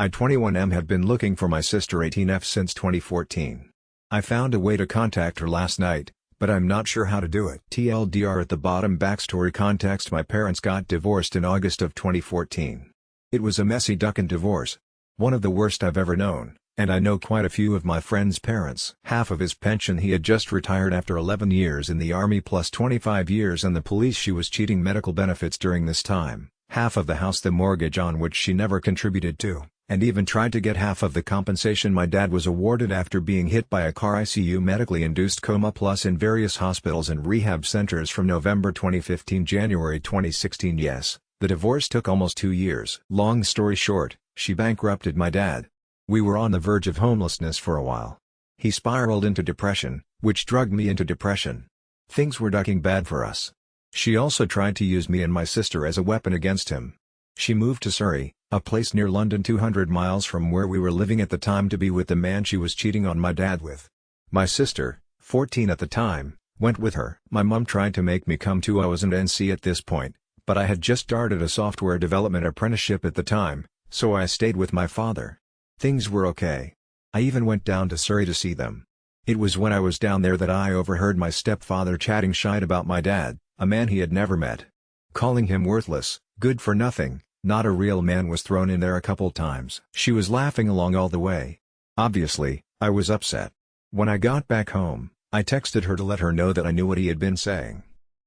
I 21M have been looking for my sister 18F since 2014. I found a way to contact her last night, but I'm not sure how to do it. TLDR at the bottom backstory context: my parents got divorced in August of 2014. It was a messy duckin' divorce. One of the worst I've ever known, and I know quite a few of my friends' parents. Half of his pension he had just retired after 11 years in the army plus 25 years in the police. She was cheating medical benefits during this time. Half of the house, the mortgage on which she never contributed to, and even tried to get half of the compensation my dad was awarded after being hit by a car. ICU medically induced coma plus in various hospitals and rehab centers from November 2015 January 2016. Yes, the divorce took almost 2 years. Long story short, she bankrupted my dad. We were on the verge of homelessness for a while. He spiraled into depression, which drugged me into depression. Things were ducking bad for us. She also tried to use me and my sister as a weapon against him. She moved to Surrey, a place near London 200 miles from where we were living at the time, to be with the man she was cheating on my dad with. My sister, 14 at the time, went with her. My mum tried to make me come too. I wasn't NC at this point, but I had just started a software development apprenticeship at the time, so I stayed with my father. Things were okay. I even went down to Surrey to see them. It was when I was down there that I overheard my stepfather chatting shite about my dad, a man he had never met. Calling him worthless, good for nothing, not a real man was thrown in there a couple times. She was laughing along all the way. Obviously, I was upset. When I got back home, I texted her to let her know that I knew what he had been saying.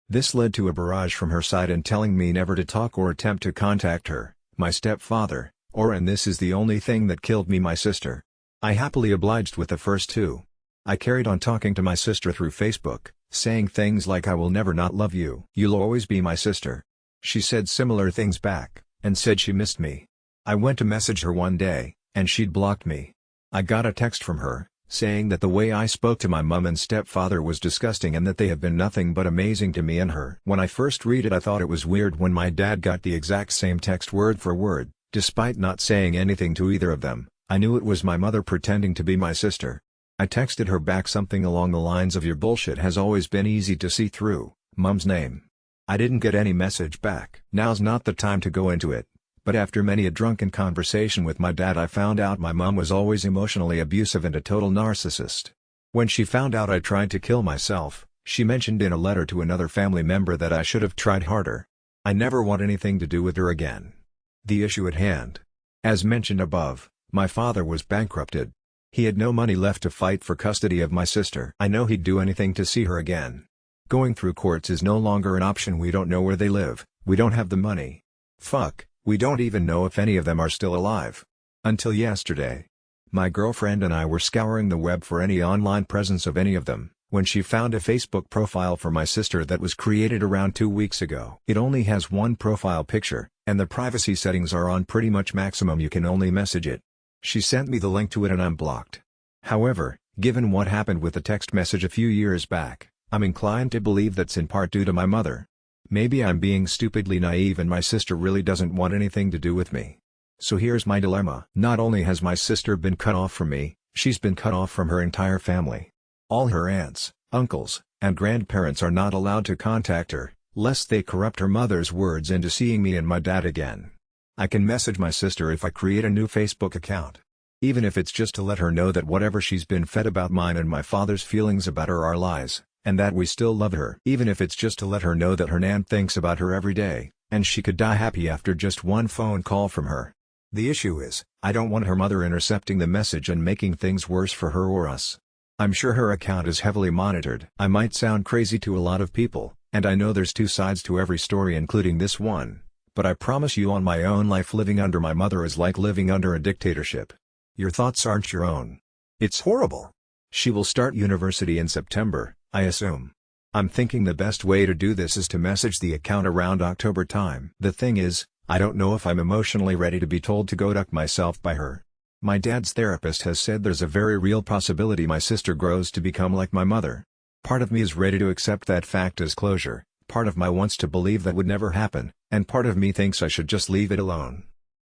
This led to a barrage from her side and telling me never to talk or attempt to contact her, my stepfather, or, and this is the only thing that killed me, my sister. I happily obliged with the first two. I carried on talking to my sister through Facebook, saying things like, "I will never not love you. You'll always be my sister." She said similar things back, and said she missed me. I went to message her one day, and she'd blocked me. I got a text from her, saying that the way I spoke to my mum and stepfather was disgusting and that they have been nothing but amazing to me and her. When I first read it, I thought it was weird when my dad got the exact same text word for word, despite not saying anything to either of them. I knew it was my mother pretending to be my sister. I texted her back something along the lines of, "Your bullshit has always been easy to see through, Mum's name." I didn't get any message back. Now's not the time to go into it, but after many a drunken conversation with my dad, I found out my mum was always emotionally abusive and a total narcissist. When she found out I tried to kill myself, she mentioned in a letter to another family member that I should have tried harder. I never want anything to do with her again. The issue at hand. As mentioned above, my father was bankrupted. He had no money left to fight for custody of my sister. I know he'd do anything to see her again. Going through courts is no longer an option. We don't know where they live, we don't have the money. Fuck, we don't even know if any of them are still alive. Until yesterday. My girlfriend and I were scouring the web for any online presence of any of them, when she found a Facebook profile for my sister that was created around 2 weeks ago. It only has one profile picture, and the privacy settings are on pretty much maximum. You can only message it. She sent me the link to it and I'm blocked. However, given what happened with the text message a few years back, I'm inclined to believe that's in part due to my mother. Maybe I'm being stupidly naive and my sister really doesn't want anything to do with me. So here's my dilemma. Not only has my sister been cut off from me, she's been cut off from her entire family. All her aunts, uncles, and grandparents are not allowed to contact her, lest they corrupt her mother's words into seeing me and my dad again. I can message my sister if I create a new Facebook account. Even if it's just to let her know that whatever she's been fed about mine and my father's feelings about her are lies, and that we still love her. Even if it's just to let her know that her nan thinks about her every day, and she could die happy after just one phone call from her. The issue is, I don't want her mother intercepting the message and making things worse for her or us. I'm sure her account is heavily monitored. I might sound crazy to a lot of people, and I know there's two sides to every story including this one. But I promise you on my own life, living under my mother is like living under a dictatorship. Your thoughts aren't your own. It's horrible. She will start university in September, I assume. I'm thinking the best way to do this is to message the account around October time. The thing is, I don't know if I'm emotionally ready to be told to go duck myself by her. My dad's therapist has said there's a very real possibility my sister grows to become like my mother. Part of me is ready to accept that fact as closure. Part of me wants to believe that would never happen, and part of me thinks I should just leave it alone.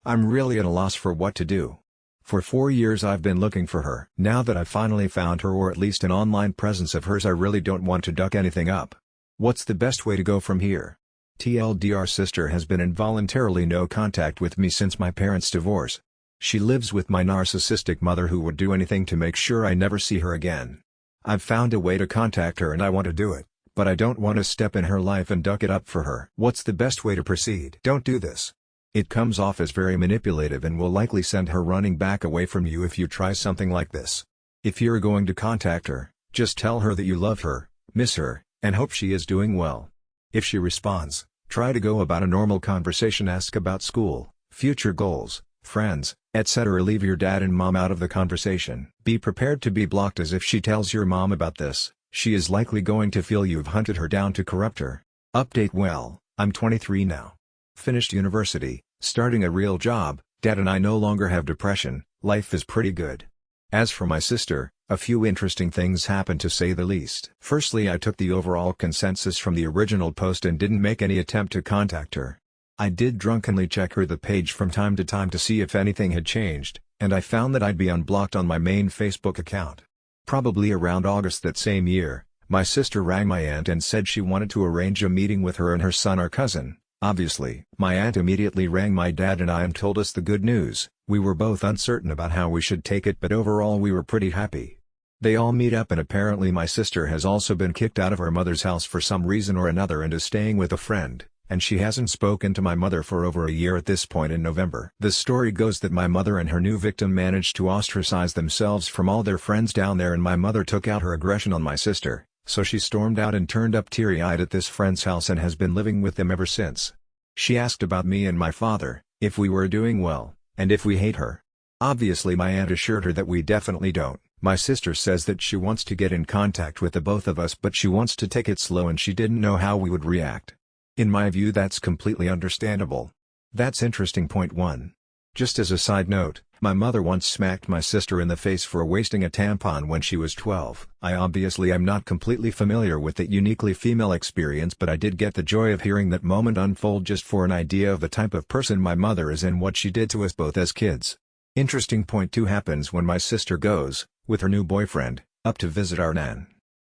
I'm really at a loss for what to do. For 4 years I've been looking for her. Now that I've finally found her, or at least an online presence of hers, I really don't want to duck anything up. What's the best way to go from here? TLDR sister has been involuntarily no contact with me since my parents' divorce. She lives with my narcissistic mother who would do anything to make sure I never see her again. I've found a way to contact her and I want to do it, but I don't want to step in her life and duck it up for her. What's the best way to proceed? Don't do this. It comes off as very manipulative and will likely send her running back away from you if you try something like this. If you're going to contact her, just tell her that you love her, miss her, and hope she is doing well. If she responds, try to go about a normal conversation. Ask about school, future goals, friends, etc. Leave your dad and mom out of the conversation. Be prepared to be blocked, as if she tells your mom about this, she is likely going to feel you've hunted her down to corrupt her. Update: well, I'm 23 now. Finished university, starting a real job, dad and I no longer have depression, life is pretty good. As for my sister, a few interesting things happened to say the least. Firstly, I took the overall consensus from the original post and didn't make any attempt to contact her. I did drunkenly check the page from time to time to see if anything had changed, and I found that I'd be unblocked on my main Facebook account. Probably around August that same year, my sister rang my aunt and said she wanted to arrange a meeting with her and her son or cousin. Obviously, my aunt immediately rang my dad and I and told us the good news. We were both uncertain about how we should take it, but overall we were pretty happy. They all meet up, and apparently my sister has also been kicked out of her mother's house for some reason or another and is staying with a friend, and she hasn't spoken to my mother for over a year at this point in November. The story goes that my mother and her new victim managed to ostracize themselves from all their friends down there, and my mother took out her aggression on my sister, so she stormed out and turned up teary-eyed at this friend's house and has been living with them ever since. She asked about me and my father, if we were doing well, and if we hate her. Obviously my aunt assured her that we definitely don't. My sister says that she wants to get in contact with the both of us, but she wants to take it slow and she didn't know how we would react. In my view, that's completely understandable. That's interesting. Point 1. Just as a side note, my mother once smacked my sister in the face for wasting a tampon when she was 12. I obviously am not completely familiar with that uniquely female experience, but I did get the joy of hearing that moment unfold just for an idea of the type of person my mother is and what she did to us both as kids. Interesting. Point 2 happens when my sister goes, with her new boyfriend, up to visit our nan.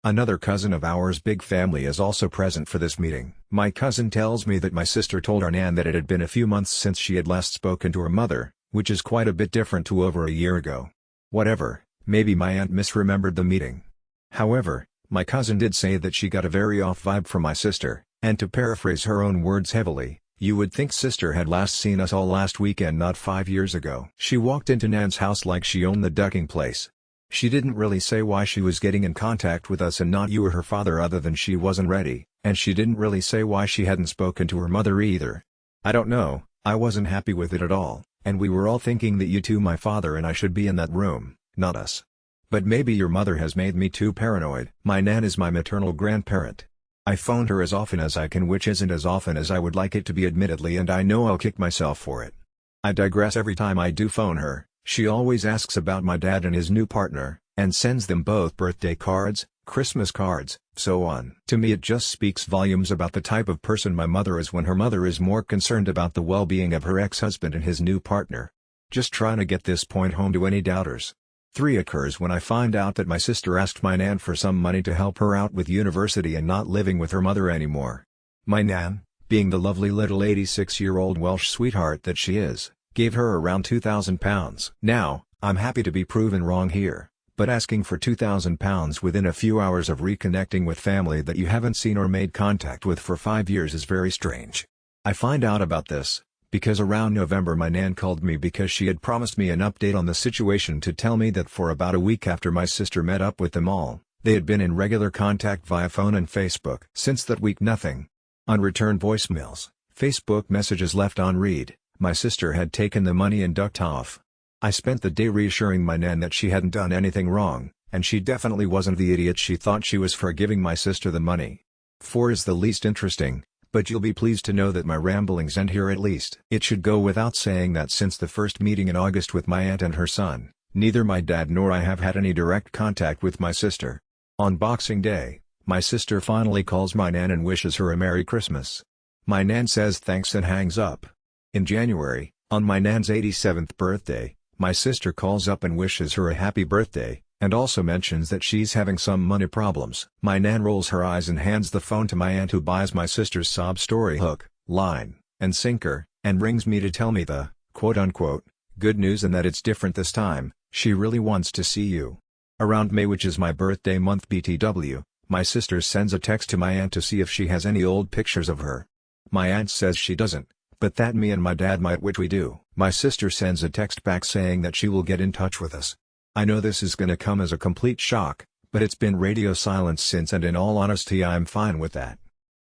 Another cousin of ours' big family is also present for this meeting. My cousin tells me that my sister told our nan that it had been a few months since she had last spoken to her mother, which is quite a bit different to over a year ago. Whatever, maybe my aunt misremembered the meeting. However, my cousin did say that she got a very off vibe from my sister, and to paraphrase her own words heavily, "You would think sister had last seen us all last weekend, not 5 years ago." She walked into nan's house like she owned the ducking place. She didn't really say why she was getting in contact with us and not you or her father, other than she wasn't ready, and she didn't really say why she hadn't spoken to her mother either. I don't know, I wasn't happy with it at all, and we were all thinking that you two, my father and I, should be in that room, not us. But maybe your mother has made me too paranoid. My nan is my maternal grandparent. I phoned her as often as I can, which isn't as often as I would like it to be admittedly, and I know I'll kick myself for it. I digress. Every time I do phone her, she always asks about my dad and his new partner, and sends them both birthday cards, Christmas cards, so on. To me it just speaks volumes about the type of person my mother is when her mother is more concerned about the well-being of her ex-husband and his new partner. Just trying to get this point home to any doubters. 3 occurs when I find out that my sister asked my nan for some money to help her out with university and not living with her mother anymore. My nan, being the lovely little 86-year-old Welsh sweetheart that she is, gave her around £2,000. Now, I'm happy to be proven wrong here, but asking for £2,000 within a few hours of reconnecting with family that you haven't seen or made contact with for 5 years is very strange. I find out about this because around November my nan called me because she had promised me an update on the situation, to tell me that for about a week after my sister met up with them all, they had been in regular contact via phone and Facebook. Since that week, nothing. Unreturned voicemails, Facebook messages left on read. My sister had taken the money and ducked off. I spent the day reassuring my nan that she hadn't done anything wrong, and she definitely wasn't the idiot she thought she was for giving my sister the money. 4 is the least interesting, but you'll be pleased to know that my ramblings end here at least. It should go without saying that since the first meeting in August with my aunt and her son, neither my dad nor I have had any direct contact with my sister. On Boxing Day, my sister finally calls my nan and wishes her a Merry Christmas. My nan says thanks and hangs up. In January, on my nan's 87th birthday, my sister calls up and wishes her a happy birthday, and also mentions that she's having some money problems. My nan rolls her eyes and hands the phone to my aunt, who buys my sister's sob story hook, line, and sinker, and rings me to tell me the, quote-unquote, Good news in that it's different this time, she really wants to see you. Around May, which is my birthday month BTW, my sister sends a text to my aunt to see if she has any old pictures of her. My aunt says she doesn't, but that me and my dad might, which we do. My sister sends a text back saying that she will get in touch with us. I know this is gonna come as a complete shock, but it's been radio silence since, and in all honesty I'm fine with that.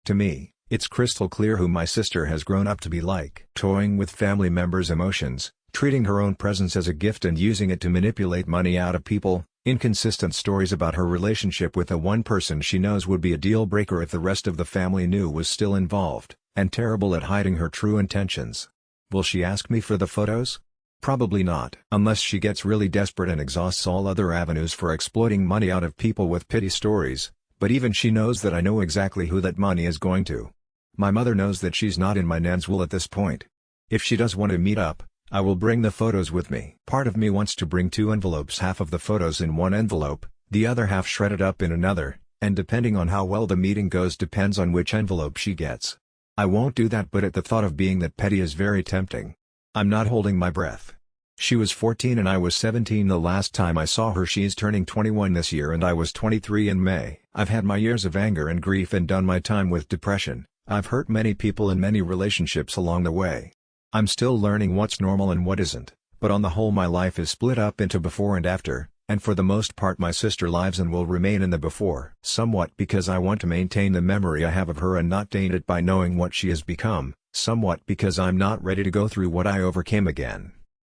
To me, it's crystal clear who my sister has grown up to be like. Toying with family members' emotions, treating her own presence as a gift and using it to manipulate money out of people, inconsistent stories about her relationship with the one person she knows would be a deal breaker if the rest of the family knew was still involved, and terrible at hiding her true intentions. Will she ask me for the photos? Probably not. Unless she gets really desperate and exhausts all other avenues for exploiting money out of people with pity stories, but even she knows that I know exactly who that money is going to. My mother knows that she's not in my nan's will at this point. If she does want to meet up, I will bring the photos with me. Part of me wants to bring 2 envelopes, half of the photos in one envelope, the other half shredded up in another, and depending on how well the meeting goes depends on which envelope she gets. I won't do that, but at the thought of being that petty is very tempting. I'm not holding my breath. She was 14 and I was 17 the last time I saw her. She's turning 21 this year and I was 23 in May. I've had my years of anger and grief and done my time with depression. I've hurt many people in many relationships along the way. I'm still learning what's normal and what isn't, but on the whole my life is split up into before and after, and for the most part my sister lives and will remain in the before. Somewhat because I want to maintain the memory I have of her and not taint it by knowing what she has become, somewhat because I'm not ready to go through what I overcame again.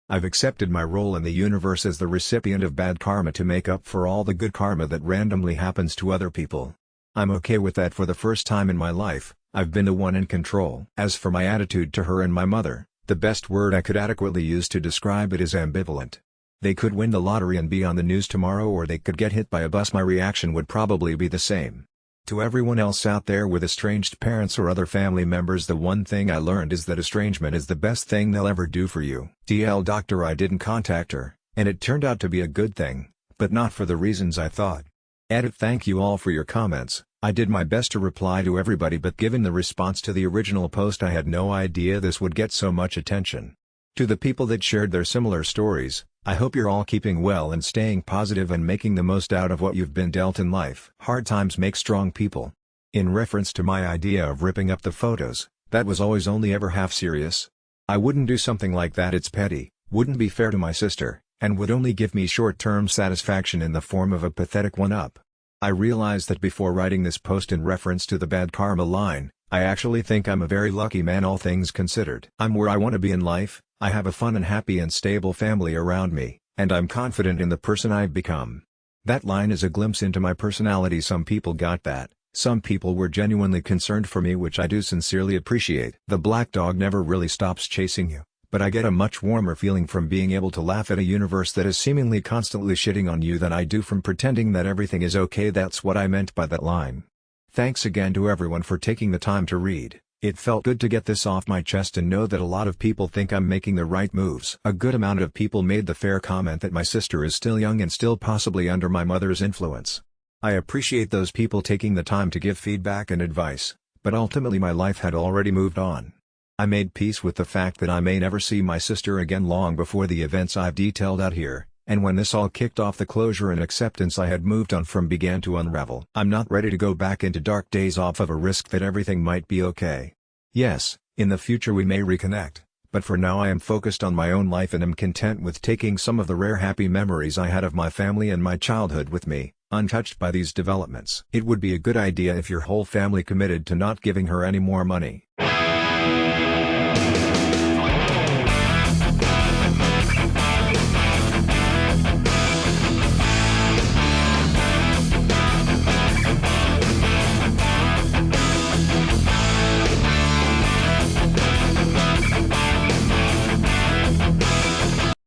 I've accepted my role in the universe as the recipient of bad karma to make up for all the good karma that randomly happens to other people. I'm okay with that. For the first time in my life, I've been the one in control. As for my attitude to her and my mother, the best word I could adequately use to describe it is ambivalent. They could win the lottery and be on the news tomorrow, or they could get hit by a bus. My reaction would probably be the same. To everyone else out there with estranged parents or other family members, the one thing I learned is that estrangement is the best thing they'll ever do for you. DL Doctor, I didn't contact her, and it turned out to be a good thing, but not for the reasons I thought. Edit. Thank you all for your comments. I did my best to reply to everybody, but given the response to the original post I had no idea this would get so much attention. To the people that shared their similar stories, I hope you're all keeping well and staying positive and making the most out of what you've been dealt in life. Hard times make strong people. In reference to my idea of ripping up the photos, that was always only ever half serious. I wouldn't do something like that. It's petty, wouldn't be fair to my sister, and would only give me short-term satisfaction in the form of a pathetic one-up. I realized that before writing this post in reference to the bad karma line. I actually think I'm a very lucky man, all things considered. I'm where I want to be in life, I have a fun and happy and stable family around me, and I'm confident in the person I've become. That line is a glimpse into my personality. Some people got that, some people were genuinely concerned for me, which I do sincerely appreciate. The black dog never really stops chasing you, but I get a much warmer feeling from being able to laugh at a universe that is seemingly constantly shitting on you than I do from pretending that everything is okay. That's what I meant by that line. Thanks again to everyone for taking the time to read. It felt good to get this off my chest and know that a lot of people think I'm making the right moves. A good amount of people made the fair comment that my sister is still young and still possibly under my mother's influence. I appreciate those people taking the time to give feedback and advice, but ultimately my life had already moved on. I made peace with the fact that I may never see my sister again long before the events I've detailed out here. And when this all kicked off, the closure and acceptance I had moved on from began to unravel. I'm not ready to go back into dark days off of a risk that everything might be okay. Yes, in the future we may reconnect, but for now I am focused on my own life and am content with taking some of the rare happy memories I had of my family and my childhood with me, untouched by these developments. It would be a good idea if your whole family committed to not giving her any more money.